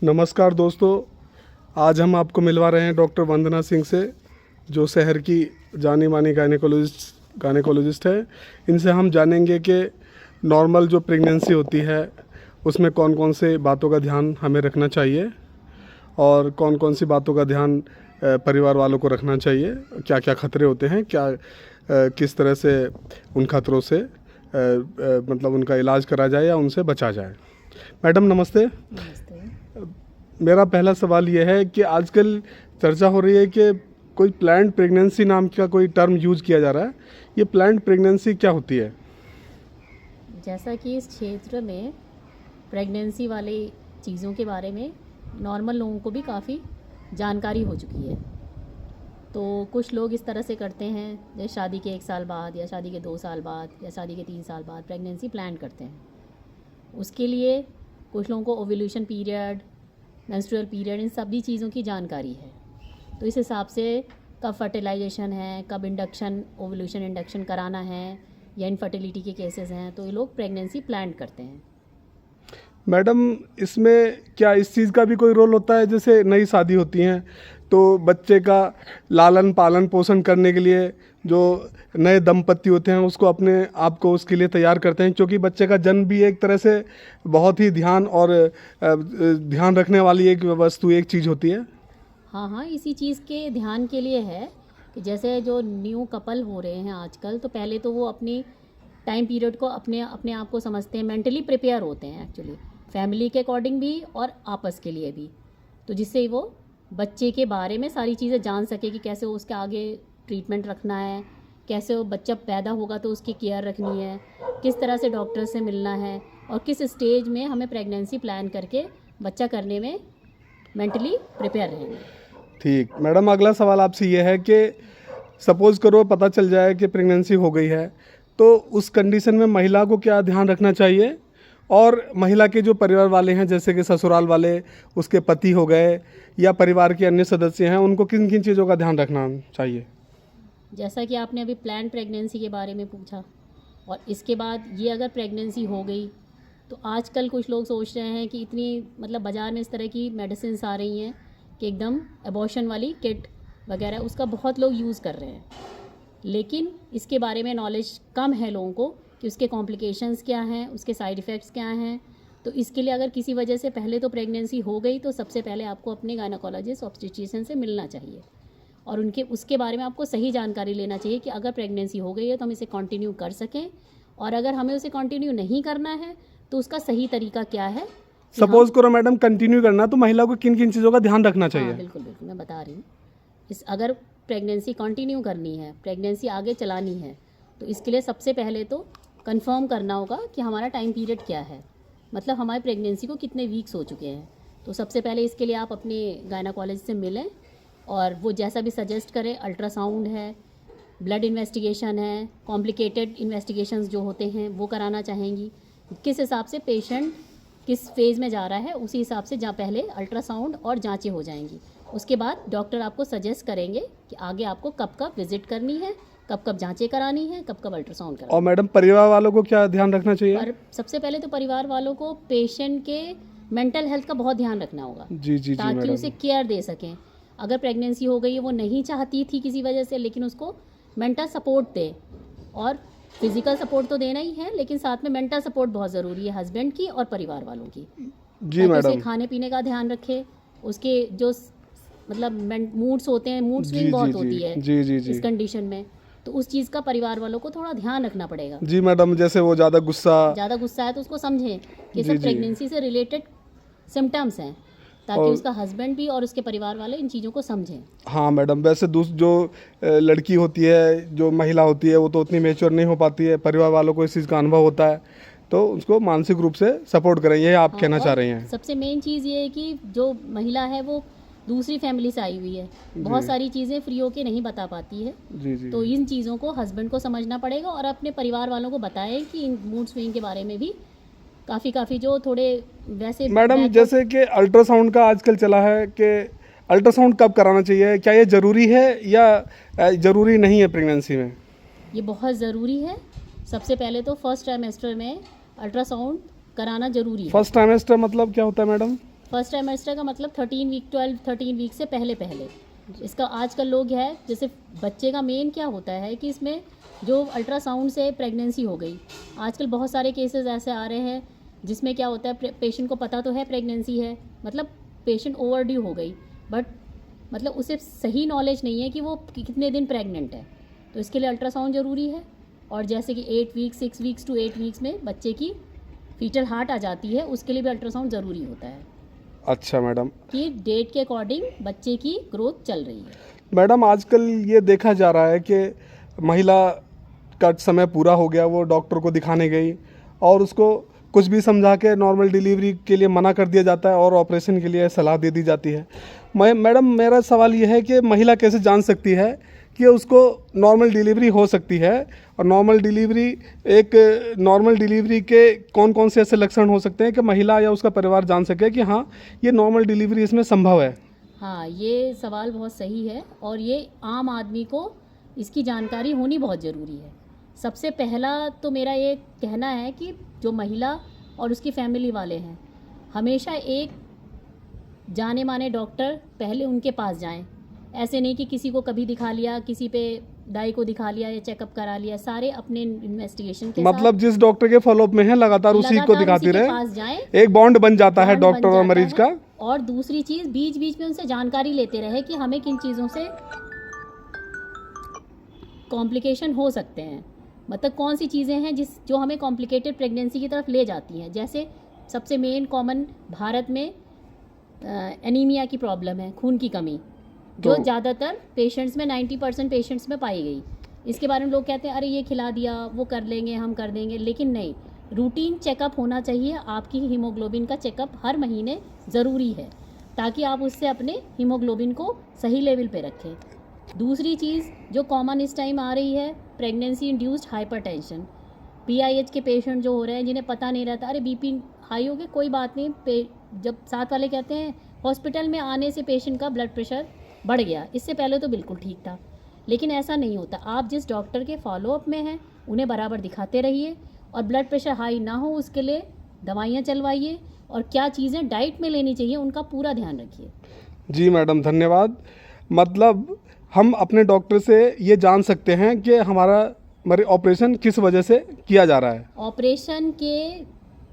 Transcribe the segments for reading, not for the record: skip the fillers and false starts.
नमस्कार दोस्तों, आज हम आपको मिलवा रहे हैं डॉक्टर वंदना सिंह से, जो शहर की जानी मानी गायनेकोलॉजिस्ट है। इनसे हम जानेंगे कि नॉर्मल जो प्रेगनेंसी होती है उसमें कौन कौन से बातों का ध्यान हमें रखना चाहिए और कौन कौन सी बातों का ध्यान परिवार वालों को रखना चाहिए, क्या क्या खतरे होते हैं, किस तरह से उन खतरों से मतलब उनका इलाज करा जाए या उनसे बचा जाए। मैडम नमस्ते। नमस्ते। मेरा पहला सवाल यह है कि आजकल चर्चा हो रही है कि कोई प्लान्ड प्रेगनेंसी नाम का कोई टर्म यूज़ किया जा रहा है। ये प्लान्ड प्रेगनेंसी क्या होती है? जैसा कि इस क्षेत्र में प्रेगनेंसी वाली चीज़ों के बारे में नॉर्मल लोगों को भी काफ़ी जानकारी हो चुकी है, तो कुछ लोग इस तरह से करते हैं जैसे शादी के 1 साल बाद या शादी के 2 साल बाद या शादी के 3 साल बाद प्रेगनेंसी प्लान करते हैं। उसके लिए कुछ लोगों को ओव्यूलेशन पीरियड, मेंस्ट्रुअल पीरियड, इन सभी चीज़ों की जानकारी है। तो इस हिसाब से कब फर्टिलाइजेशन है, कब ओव्यूलेशन इंडक्शन कराना है या इनफर्टिलिटी के केसेस हैं, तो ये लोग प्रेगनेंसी प्लान करते हैं। मैडम इसमें क्या इस चीज़ का भी कोई रोल होता है? जैसे नई शादी होती हैं तो बच्चे का लालन पालन पोषण करने के लिए जो नए दंपति होते हैं उसको अपने आप को उसके लिए तैयार करते हैं, क्योंकि बच्चे का जन्म भी एक तरह से बहुत ही ध्यान रखने वाली एक वस्तु, एक चीज़ होती है। हाँ, इसी चीज़ के ध्यान के लिए है कि जैसे जो न्यू कपल हो रहे हैं आजकल, तो पहले तो वो अपनी टाइम पीरियड को अपने आप को समझते हैं, मेंटली प्रिपेयर होते हैं एक्चुअली, फैमिली के अकॉर्डिंग भी और आपस के लिए भी, तो जिससे वो बच्चे के बारे में सारी चीज़ें जान सके कि कैसे उसके आगे ट्रीटमेंट रखना है, कैसे वो बच्चा पैदा होगा तो उसकी केयर रखनी है, किस तरह से डॉक्टर से मिलना है और किस स्टेज में हमें प्रेगनेंसी प्लान करके बच्चा करने में मेंटली प्रिपेयर रहेंगे। ठीक मैडम, अगला सवाल आपसे ये है कि सपोज़ करो पता चल जाए कि प्रेगनेंसी हो गई है, तो उस कंडीशन में महिला को क्या ध्यान रखना चाहिए और महिला के जो परिवार वाले हैं जैसे कि ससुराल वाले, उसके पति हो गए या परिवार के अन्य सदस्य हैं, उनको किन किन चीज़ों का ध्यान रखना चाहिए? जैसा कि आपने अभी प्लान प्रेगनेंसी के बारे में पूछा, और इसके बाद ये अगर प्रेगनेंसी हो गई तो आजकल कुछ लोग सोच रहे हैं कि इतनी मतलब बाज़ार में इस तरह की मेडिसिन आ रही हैं कि एकदम एबॉर्शन वाली किट वगैरह उसका बहुत लोग यूज़ कर रहे हैं, लेकिन इसके बारे में नॉलेज कम है लोगों को कि उसके कॉम्प्लिकेशंस क्या हैं, उसके साइड इफ़ेक्ट्स क्या हैं। तो इसके लिए अगर किसी वजह से पहले तो प्रेगनेंसी हो गई तो सबसे पहले आपको अपने गायनेकोलॉजिस्ट ऑब्स्टेट्रिशियन से मिलना चाहिए और उसके बारे में आपको सही जानकारी लेना चाहिए कि अगर प्रेगनेंसी हो गई है तो हम इसे कंटिन्यू कर सकें, और अगर हमें उसे कंटिन्यू नहीं करना है तो उसका सही तरीका क्या है। सपोज करो मैडम कंटिन्यू करना, तो महिला को किन किन चीज़ों का ध्यान रखना चाहिए? हाँ, बिल्कुल मैं बता रही हूँ। अगर प्रेगनेंसी कंटिन्यू करनी है, प्रेगनेंसी आगे चलानी है, तो इसके लिए सबसे पहले तो कंफर्म करना होगा कि हमारा टाइम पीरियड क्या है, मतलब हमारे प्रेगनेंसी को कितने वीक्स हो चुके हैं। तो सबसे पहले इसके लिए आप अपने गायनेकोलॉजिस्ट से मिलें और वो जैसा भी सजेस्ट करें, अल्ट्रासाउंड है, ब्लड इन्वेस्टिगेशन है, कॉम्प्लिकेटेड इन्वेस्टिगेशंस जो होते हैं वो कराना चाहेंगी, किस हिसाब से पेशेंट किस फेज़ में जा रहा है उसी हिसाब से जहाँ पहले अल्ट्रासाउंड और जांचें हो जाएंगी। उसके बाद डॉक्टर आपको सजेस्ट करेंगे कि आगे आपको कब कब विजिट करनी है, कब कब जांचें करानी है, कब कब अल्ट्रासाउंड करानी है। और मैडम परिवार वालों को क्या ध्यान रखना चाहिए? और सबसे पहले तो परिवार वालों को पेशेंट के मेंटल हेल्थ का बहुत ध्यान रखना होगा, जी ताकि उसे केयर दे सकें। अगर प्रेगनेंसी हो गई है, वो नहीं चाहती थी किसी वजह से, लेकिन उसको मेंटल सपोर्ट दे, और फिजिकल सपोर्ट तो देना ही है, लेकिन साथ में मेंटल सपोर्ट बहुत ज़रूरी है हस्बैंड की और परिवार वालों की। जी मैडम। उसके खाने पीने का ध्यान रखे, उसके जो मतलब मूड्स होते हैं, मूड स्विंग बहुत होती है जी इस कंडीशन में, तो उस चीज़ का परिवार वालों को थोड़ा ध्यान रखना पड़ेगा। जी मैडम, जैसे वो ज़्यादा गुस्सा है तो उसको समझें कि सब प्रेगनेंसी से रिलेटेड सिम्टम्स हैं, ताकि उसका हस्बैंड भी और उसके परिवार वाले इन चीज़ों को समझें। हाँ मैडम, वैसे जो लड़की होती है, जो महिला होती है, वो तो उतनी मैच्योर नहीं हो पाती है, परिवार वालों को इस चीज़ का अनुभव होता है, तो उसको मानसिक रूप से सपोर्ट करें, ये आप कहना चाह रही हैं। सबसे मेन चीज़ ये है कि जो महिला है वो दूसरी फैमिली से आई हुई है, बहुत सारी चीज़ें फ्री होके नहीं बता पाती है। जी। तो इन चीज़ों को हस्बैंड को समझना पड़ेगा और अपने परिवार वालों को बताएं कि इन मूड स्विंग के बारे में भी काफ़ी जो थोड़े वैसे। मैडम जैसे कि अल्ट्रासाउंड का आजकल चला है कि अल्ट्रासाउंड कब कराना चाहिए, क्या ये ज़रूरी है या ज़रूरी नहीं है प्रेगनेंसी में? ये बहुत ज़रूरी है। सबसे पहले तो फर्स्ट ट्राइमेस्टर में अल्ट्रासाउंड कराना ज़रूरी है। फर्स्ट ट्राइमेस्टर मतलब क्या होता है मैडम? फर्स्ट ट्राइमेस्टर का मतलब 13 वीक 13 वीक से पहले पहले। इसका आजकल लोग है, जैसे बच्चे का मेन क्या होता है कि इसमें जो अल्ट्रासाउंड से प्रेगनेंसी हो गई, आजकल बहुत सारे केसेस ऐसे आ रहे हैं जिसमें क्या होता है, पेशेंट को पता तो है प्रेगनेंसी है, मतलब पेशेंट ओवरड्यू हो गई, बट मतलब उसे सही नॉलेज नहीं है कि वो कितने दिन प्रेग्नेंट है। तो इसके लिए अल्ट्रासाउंड ज़रूरी है। और जैसे कि 8 वीक्स 6 वीक्स टू 8 वीक्स में बच्चे की फीटल हार्ट आ जाती है, उसके लिए भी अल्ट्रासाउंड ज़रूरी होता है अच्छा मैडम। कि डेट के अकॉर्डिंग बच्चे की ग्रोथ चल रही है। मैडम आजकल ये देखा जा रहा है कि महिला का समय पूरा हो गया, वो डॉक्टर को दिखाने गई और उसको कुछ भी समझा के नॉर्मल डिलीवरी के लिए मना कर दिया जाता है और ऑपरेशन के लिए सलाह दे दी जाती है। मैडम मेरा सवाल ये है कि महिला कैसे जान सकती है कि उसको नॉर्मल डिलीवरी हो सकती है, और नॉर्मल डिलीवरी के कौन कौन से ऐसे लक्षण हो सकते हैं कि महिला या उसका परिवार जान सके कि हाँ ये नॉर्मल डिलीवरी इसमें संभव है? हाँ, ये सवाल बहुत सही है और ये आम आदमी को इसकी जानकारी होनी बहुत ज़रूरी है। सबसे पहला तो मेरा ये कहना है कि जो महिला और उसकी फैमिली वाले हैं, हमेशा एक जाने माने डॉक्टर पहले उनके पास जाएं। ऐसे नहीं कि किसी को कभी दिखा लिया, किसी पे दाई को दिखा लिया या चेकअप करा लिया, सारे अपने इन्वेस्टिगेशन के मतलब जिस डॉक्टर के फॉलोअप में है लगातार उसी को दिखाती रहे, पास जाएं, एक बॉन्ड बन जाता है डॉक्टर और मरीज का। और दूसरी चीज़, बीच बीच में उनसे जानकारी लेते रहे कि हमें किन चीज़ों से कॉम्प्लिकेशन हो सकते हैं, मतलब कौन सी चीज़ें हैं जो हमें कॉम्प्लिकेटेड प्रेगनेंसी की तरफ ले जाती हैं। जैसे सबसे मेन कॉमन भारत में एनीमिया की प्रॉब्लम है, खून की कमी, जो ज़्यादातर पेशेंट्स में 90% पेशेंट्स में पाई गई। इसके बारे में लोग कहते हैं अरे ये खिला दिया, वो कर लेंगे, हम कर देंगे, लेकिन नहीं, रूटीन चेकअप होना चाहिए। आपकी हीमोग्लोबिन का चेकअप हर महीने ज़रूरी है ताकि आप उससे अपने हीमोग्लोबिन को सही लेवल पे रखें। दूसरी चीज़ जो कॉमन इस टाइम आ रही है, प्रेगनेंसी इंड्यूस्ड हाइपरटेंशन। PIH के पेशेंट जो हो रहे हैं, जिन्हें पता नहीं रहता, अरे BP हाई हो गया कोई बात नहीं, जब साथ वाले कहते हैं हॉस्पिटल में आने से पेशेंट का ब्लड प्रेशर बढ़ गया, इससे पहले तो बिल्कुल ठीक था, लेकिन ऐसा नहीं होता। आप जिस डॉक्टर के फॉलोअप में हैं उन्हें बराबर दिखाते रहिए और ब्लड प्रेशर हाई ना हो उसके लिए दवाइयाँ चलवाइए, और क्या चीज़ें डाइट में लेनी चाहिए उनका पूरा ध्यान रखिए। जी मैडम धन्यवाद। मतलब हम अपने डॉक्टर से ये जान सकते हैं कि हमारा ऑपरेशन किस वजह से किया जा रहा है। ऑपरेशन के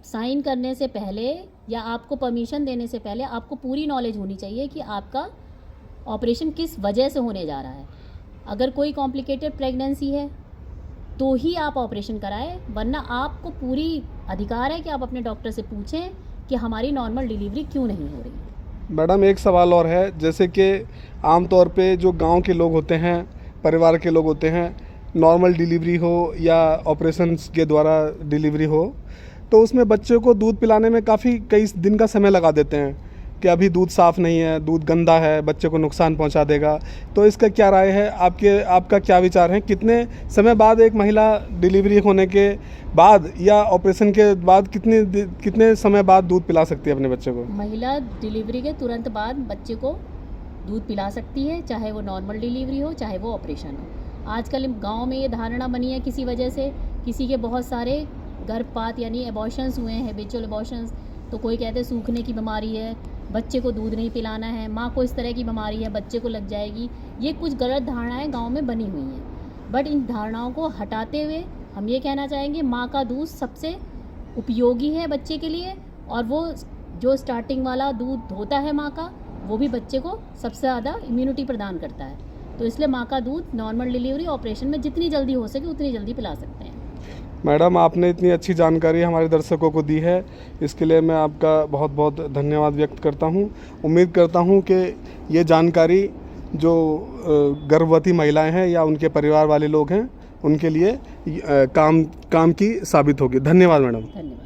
साइन करने से पहले या आपको परमिशन देने से पहले आपको पूरी नॉलेज होनी चाहिए कि आपका ऑपरेशन किस वजह से होने जा रहा है। अगर कोई कॉम्प्लिकेटेड प्रेगनेंसी है तो ही आप ऑपरेशन कराएं, वरना आपको पूरी अधिकार है कि आप अपने डॉक्टर से पूछें कि हमारी नॉर्मल डिलीवरी क्यों नहीं हो रही है। मैडम एक सवाल और है, जैसे कि आमतौर पे जो गांव के लोग होते हैं, परिवार के लोग होते हैं, नॉर्मल डिलीवरी हो या ऑपरेशन के द्वारा डिलीवरी हो, तो उसमें बच्चे को दूध पिलाने में कई दिन का समय लगा देते हैं कि अभी दूध साफ़ नहीं है, दूध गंदा है, बच्चे को नुकसान पहुंचा देगा। तो इसका क्या राय है आपका क्या विचार है? कितने समय बाद एक महिला डिलीवरी होने के बाद या ऑपरेशन के बाद कितने समय बाद दूध पिला सकती है अपने बच्चे को? महिला डिलीवरी के तुरंत बाद बच्चे को दूध पिला सकती है, चाहे वो नॉर्मल डिलीवरी हो चाहे वो ऑपरेशन हो। आजकल गाँव में ये धारणा बनी है किसी वजह से, किसी के बहुत सारे गर्भपात यानी एबॉर्शंस हुए हैं, हैबिचुअल एबॉर्शंस, तो कोई कहते हैं सूखने की बीमारी है, बच्चे को दूध नहीं पिलाना है, माँ को इस तरह की बीमारी है, बच्चे को लग जाएगी। ये कुछ गलत धारणाएं गांव में बनी हुई हैं, बट इन धारणाओं को हटाते हुए हम ये कहना चाहेंगे माँ का दूध सबसे उपयोगी है बच्चे के लिए, और वो जो स्टार्टिंग वाला दूध होता है माँ का, वो भी बच्चे को सबसे ज़्यादा इम्यूनिटी प्रदान करता है। तो इसलिए माँ का दूध नॉर्मल डिलीवरी ऑपरेशन में जितनी जल्दी हो सके उतनी जल्दी पिला सकते हैं। मैडम आपने इतनी अच्छी जानकारी हमारे दर्शकों को दी है, इसके लिए मैं आपका बहुत बहुत धन्यवाद व्यक्त करता हूं। उम्मीद करता हूं कि ये जानकारी जो गर्भवती महिलाएं हैं या उनके परिवार वाले लोग हैं उनके लिए काम की साबित होगी। धन्यवाद मैडम। धन्यवाद।